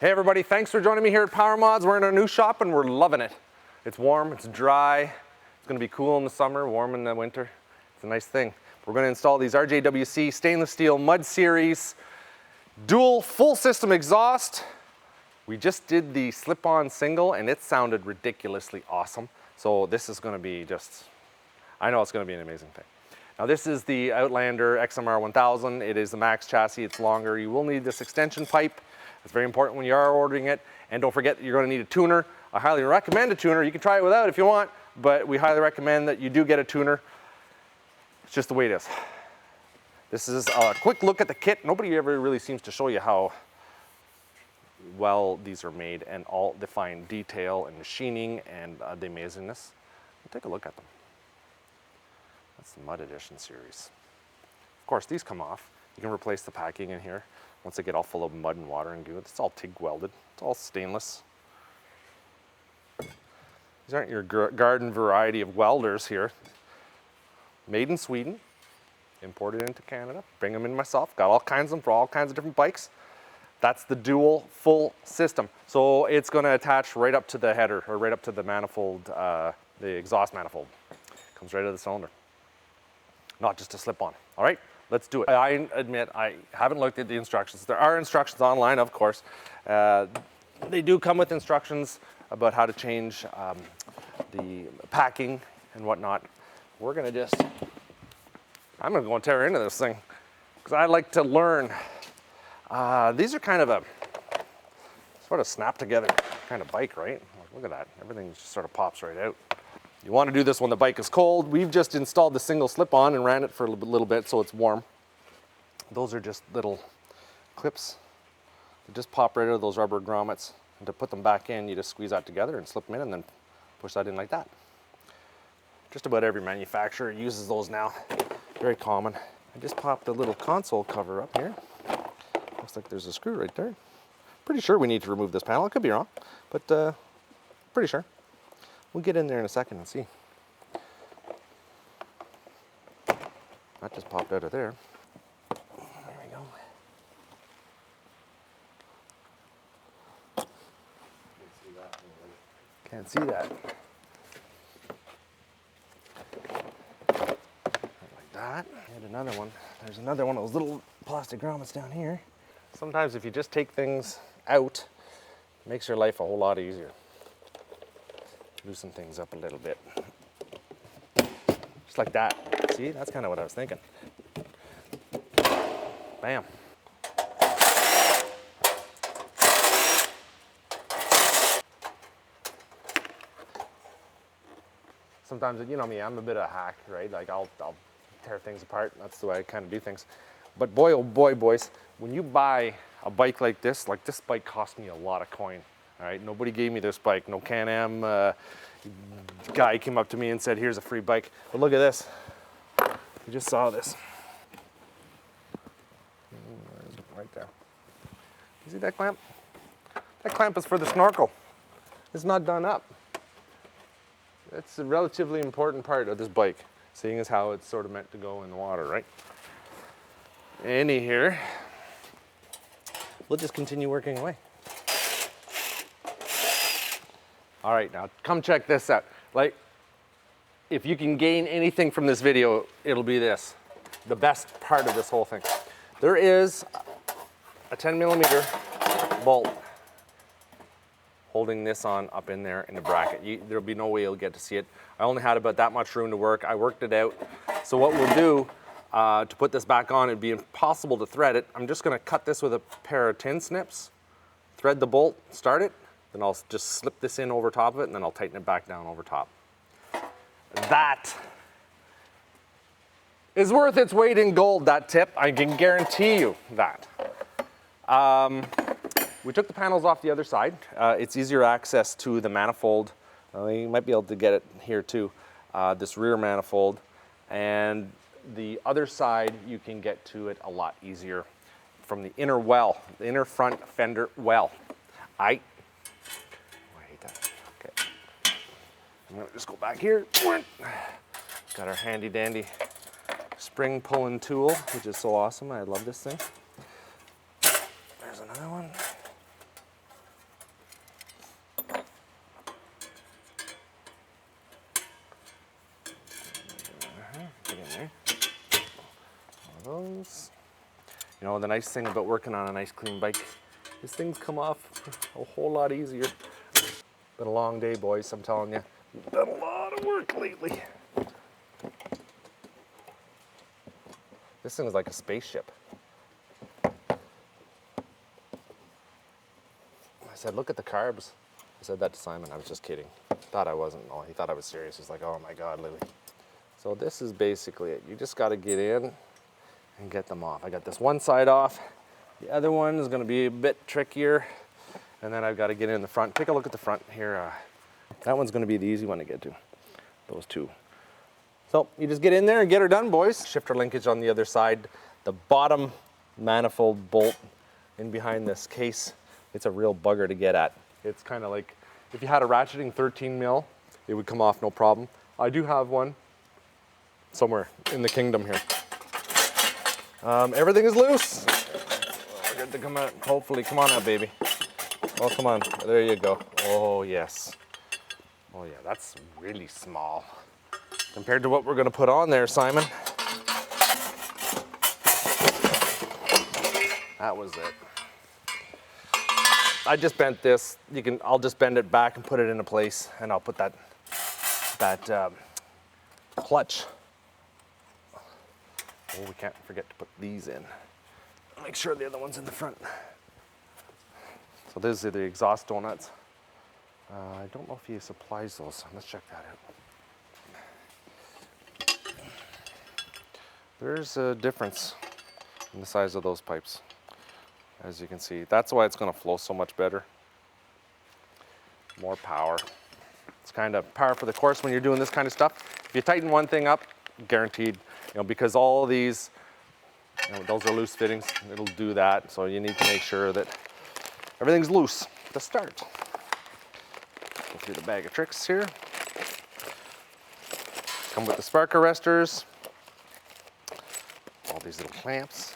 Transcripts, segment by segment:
Hey everybody, thanks for joining me here at Power Mods. We're in our new shop and we're loving it. It's warm, it's dry, it's gonna be cool in the summer, warm in the winter. It's a nice thing. We're gonna install these RJWC stainless steel mud series, dual full system exhaust. We just did the slip-on single and it sounded ridiculously awesome. So this is gonna be just, I know it's gonna be an amazing thing. Now this is the Outlander XMR 1000. It is the max chassis, it's longer. You will need this extension pipe. It's very important when you are ordering it. And don't forget that you're going to need a tuner. I highly recommend a tuner. You can try it without if you want, but we highly recommend that you do get a tuner. It's just the way it is. This is a quick look at the kit. Nobody ever really seems to show you how well these are made and all the fine detail and machining and the amazingness. Take a look at them. That's the Mud Edition series. Of course, these come off. You can replace the packing in here. Once they get all full of mud and water and goo, it's all TIG welded. It's all stainless. These aren't your garden variety of welders here. Made in Sweden, imported into Canada. Bring them in myself. Got all kinds of them for all kinds of different bikes. That's the dual full system. So it's going to attach right up to the header or right up to the manifold, the exhaust manifold. Comes right out of the cylinder. Not just a slip-on. All right. Let's do it. I admit I haven't looked at the instructions. There are instructions online, of course. They do come with instructions about how to change the packing and whatnot. We're gonna just, I'm gonna go and tear into this thing because I like to learn. These are kind of a sort of snap together kind of bike, right? Look at that, everything just sort of pops right out. You want to do this when the bike is cold. We've just installed the single slip-on and ran it for a little bit so it's warm. Those are just little clips that just pop right out of those rubber grommets. And to put them back in, you just squeeze that together and slip them in and then push that in like that. Just about every manufacturer uses those now. Very common. I just popped a little console cover up here. Looks like there's a screw right there. Pretty sure we need to remove this panel. I could be wrong, but pretty sure. We'll get in there in a second and see. That just popped out of there. There we go. Can't see that. Like that. And another one. There's another one of those little plastic grommets down here. Sometimes if you just take things out, it makes your life a whole lot easier. Loosen things up a little bit. Just like that. See, that's kind of what I was thinking. Bam. Sometimes, you know me, I'm a bit of a hack, right? Like I'll tear things apart. That's the way I kind of do things. But boy, oh boy, boys, when you buy a bike like this bike cost me a lot of coin. All right, nobody gave me this bike. No Can-Am guy came up to me and said, here's a free bike. But look at this. You just saw this. Right there. You see that clamp? That clamp is for the snorkel. It's not done up. It's a relatively important part of this bike, seeing as how it's sort of meant to go in the water, right? Any here. We'll just continue working away. All right, now come check this out. Like, if you can gain anything from this video, it'll be this. The best part of this whole thing. There is a 10mm bolt holding this on up in there in the bracket. There'll be no way you'll get to see it. I only had about that much room to work. I worked it out. So what we'll do to put this back on, it'd be impossible to thread it. I'm just gonna cut this with a pair of tin snips, thread the bolt, start it, then I'll just slip this in over top of it and then I'll tighten it back down over top. That is worth its weight in gold, that tip. I can guarantee you that. We took the panels off the other side. It's easier access to the manifold. You might be able to get it here too, this rear manifold. And the other side, you can get to it a lot easier from the inner well, the inner front fender well. I hate that. Okay. I'm gonna just go back here. Got our handy dandy spring pulling tool, which is so awesome. I love this thing. There's another one. things. You know, the nice thing about working on a nice clean bike is things come off a whole lot easier. Been a long day, boys, I'm telling you. Done a lot of work lately. This thing is like a spaceship. I said, look at the carbs. I said that to Simon, I was just kidding. Thought I wasn't, oh, he thought I was serious. He's like, oh my God, Louie. So this is basically it. You just gotta get in and get them off. I got this one side off. The other one is gonna be a bit trickier. And then I've gotta get in the front. Take a look at the front here. That one's gonna be the easy one to get to, those two. So you just get in there and get her done, boys. Shifter linkage on the other side. The bottom manifold bolt in behind this case, it's a real bugger to get at. It's kind of like, if you had a ratcheting 13 mil, it would come off no problem. I do have one somewhere in the kingdom here. Everything is loose. Oh, good to come out, hopefully. Come on out, baby. Oh, come on, there you go. Oh, yes. Oh yeah, that's really small. Compared to what we're gonna put on there, Simon. That was it. I just bent this. I'll just bend it back and put it into place, and I'll put that clutch. Oh, we can't forget to put these in. Make sure the other one's in the front. So these are the exhaust donuts. I don't know if he supplies those. Let's check that out. There's a difference in the size of those pipes, as you can see. That's why it's going to flow so much better. More power. It's kind of par for the course when you're doing this kind of stuff. If you tighten one thing up, guaranteed, you know, because all these, you know, those are loose fittings, it'll do that. So you need to make sure that everything's loose to start. Go through the bag of tricks here. Come with the spark arresters. All these little clamps.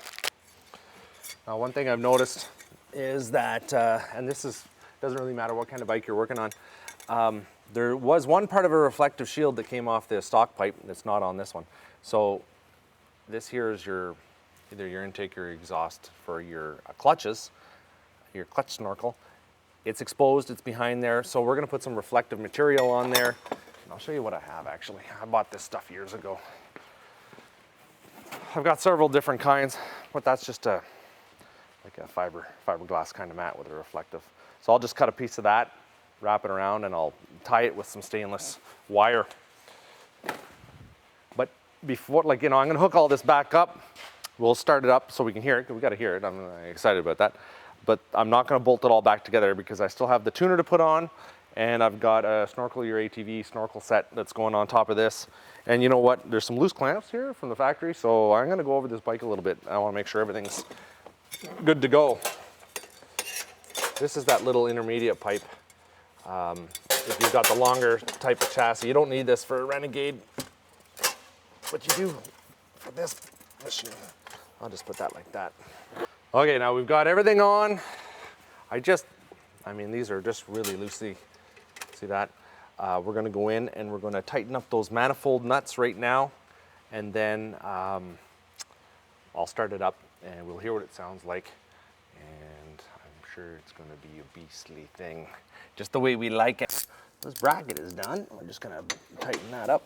Now, one thing I've noticed is that, and this doesn't really matter what kind of bike you're working on, there was one part of a reflective shield that came off the stock pipe that's not on this one. So this here is either your intake or your exhaust for your clutches, your clutch snorkel. It's exposed, it's behind there, so we're gonna put some reflective material on there. And I'll show you what I have actually. I bought this stuff years ago. I've got several different kinds, but that's just like a fiberglass kind of mat with a reflective. So I'll just cut a piece of that, wrap it around, and I'll tie it with some stainless wire. But before, like, you know, I'm gonna hook all this back up. We'll start it up so we can hear it. We gotta hear it, I'm excited about that. But I'm not gonna bolt it all back together because I still have the tuner to put on, and I've got a Snorkel Your ATV snorkel set that's going on top of this. And you know what? There's some loose clamps here from the factory, so I'm gonna go over this bike a little bit. I wanna make sure everything's good to go. This is that little intermediate pipe. If you've got the longer type of chassis, you don't need this for a Renegade, but you do for this machine. I'll just put that like that. Okay, now we've got everything on. I mean, these are just really loosely, see that? We're gonna go in and we're gonna tighten up those manifold nuts right now, and then I'll start it up and we'll hear what it sounds like, and I'm sure it's gonna be a beastly thing, just the way we like it. This bracket is done. We're just gonna tighten that up.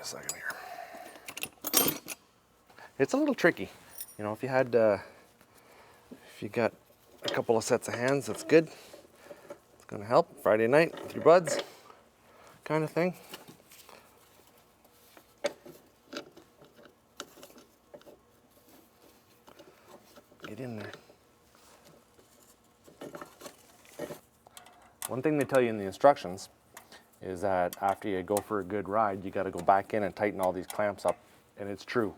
Second here. It's a little tricky, you know. If you got a couple of sets of hands, that's good. It's gonna help Friday night with your buds, kind of thing. Get in there. One thing they tell you in the instructions is that after you go for a good ride, you got to go back in and tighten all these clamps up. And it's true.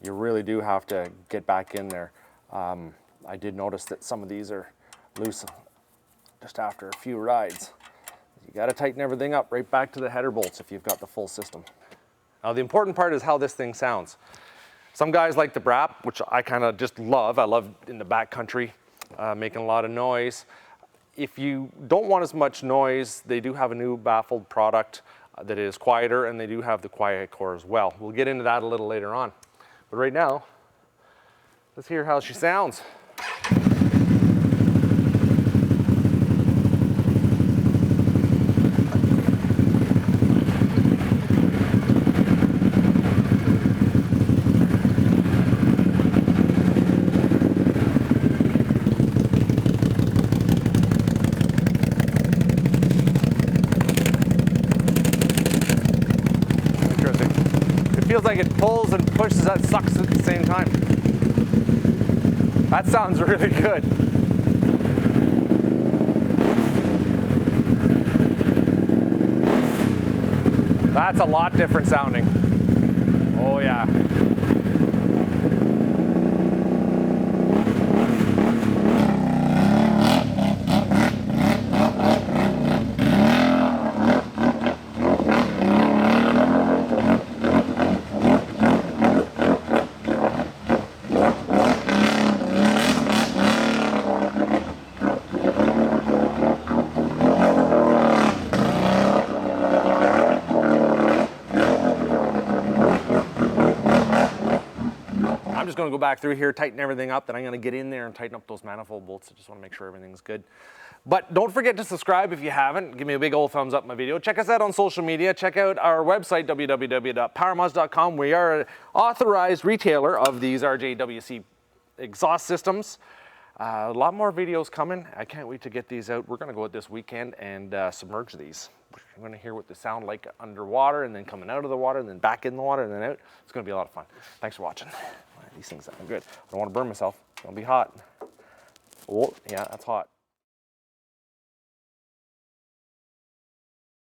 You really do have to get back in there. I did notice that some of these are loose just after a few rides. You got to tighten everything up right back to the header bolts if you've got the full system. Now the important part is how this thing sounds. Some guys like the Brap, which I kind of just love. I love in the backcountry, making a lot of noise. If you don't want as much noise, they do have a new baffled product that is quieter, and they do have the quiet core as well. We'll get into that a little later on. But right now, let's hear how she sounds. Feels like it pulls and pushes, that sucks at the same time. That sounds really good. That's a lot different sounding. Oh yeah. I'm just going to go back through here, tighten everything up, then I'm going to get in there and tighten up those manifold bolts. I just want to make sure everything's good. But don't forget to subscribe if you haven't. Give me a big old thumbs up my video. Check us out on social media. Check out our website, www.powermods.com. We are an authorized retailer of these RJWC exhaust systems. A lot more videos coming. I can't wait to get these out. We're going to go out this weekend and submerge these. We're going to hear what they sound like underwater, and then coming out of the water, and then back in the water, and then out. It's going to be a lot of fun. Thanks for watching. These things sound good. I don't want to burn myself. It's going to be hot. Oh, yeah, that's hot.